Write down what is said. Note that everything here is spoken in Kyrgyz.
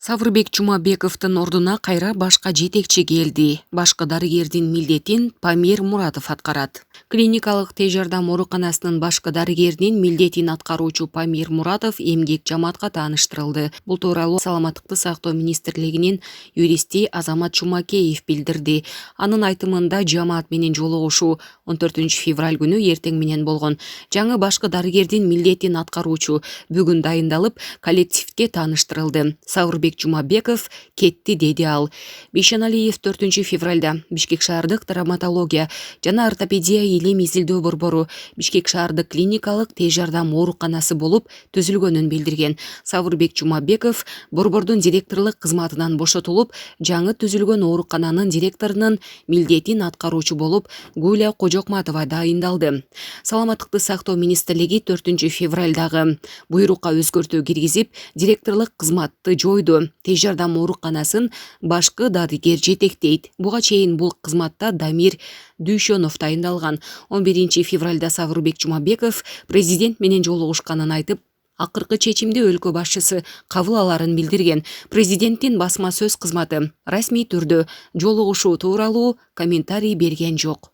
Савырбек Жумабековдун ордуна кайра башка жетекчи келди. Башкы дарыгердин милдетин Памир Муратов аткарат. Клиникалык тез жардам ооруканасынын башкы дарыгеринин милдетин аткаруучу Памир Муратов эмгек жамаатка тааныштырылды. Бул тууралуу Саламаттыкты сактоо министрлигинин юристи Азамат Жумакеев билдирди. Анын айтымында жамаат менен жолугушуу 14 февраль күнү эртең менен болгон. Жаңы башкы дарыгердин милдетин аткаруучу бүгүн дайындалып, коллективге тааныштырылды. Савырбек Жумабеков кетти, деди ал. Бейшеналиев 4 февралда Бишкек шаардык травматология жана ортопедия илим изилдөө борбору Бишкек шаардык клиникалык тез жардам ооруканасы болуп түзүлгөнүн билдирген. Савырбек Жумабеков борбордун директорлук кызматынан бошотулуп, жаңы түзүлгөн оорукананын директорунун милдетин аткаруучу болуп Гуля Кожокматова дайындалды. Саламаттыкты сактоо министрлиги 4 февралдагы буйрукка өзгөртүү киргизип, директорлук кызматты жойду. Тез жардам ооруканасын башкы дарыгер жетектейт. Буга чейин бул кызматта Дамир Дүйшөнов дайындалган. 11 февралда Савырбек Жумабеков президент менен жолугушканын айтып, акыркы чечимди өлкө башчысы кабыл аларын билдирген. Президенттин басма сөз кызматы расмий түрдө жолугушуу тууралуу комментарий берген жок.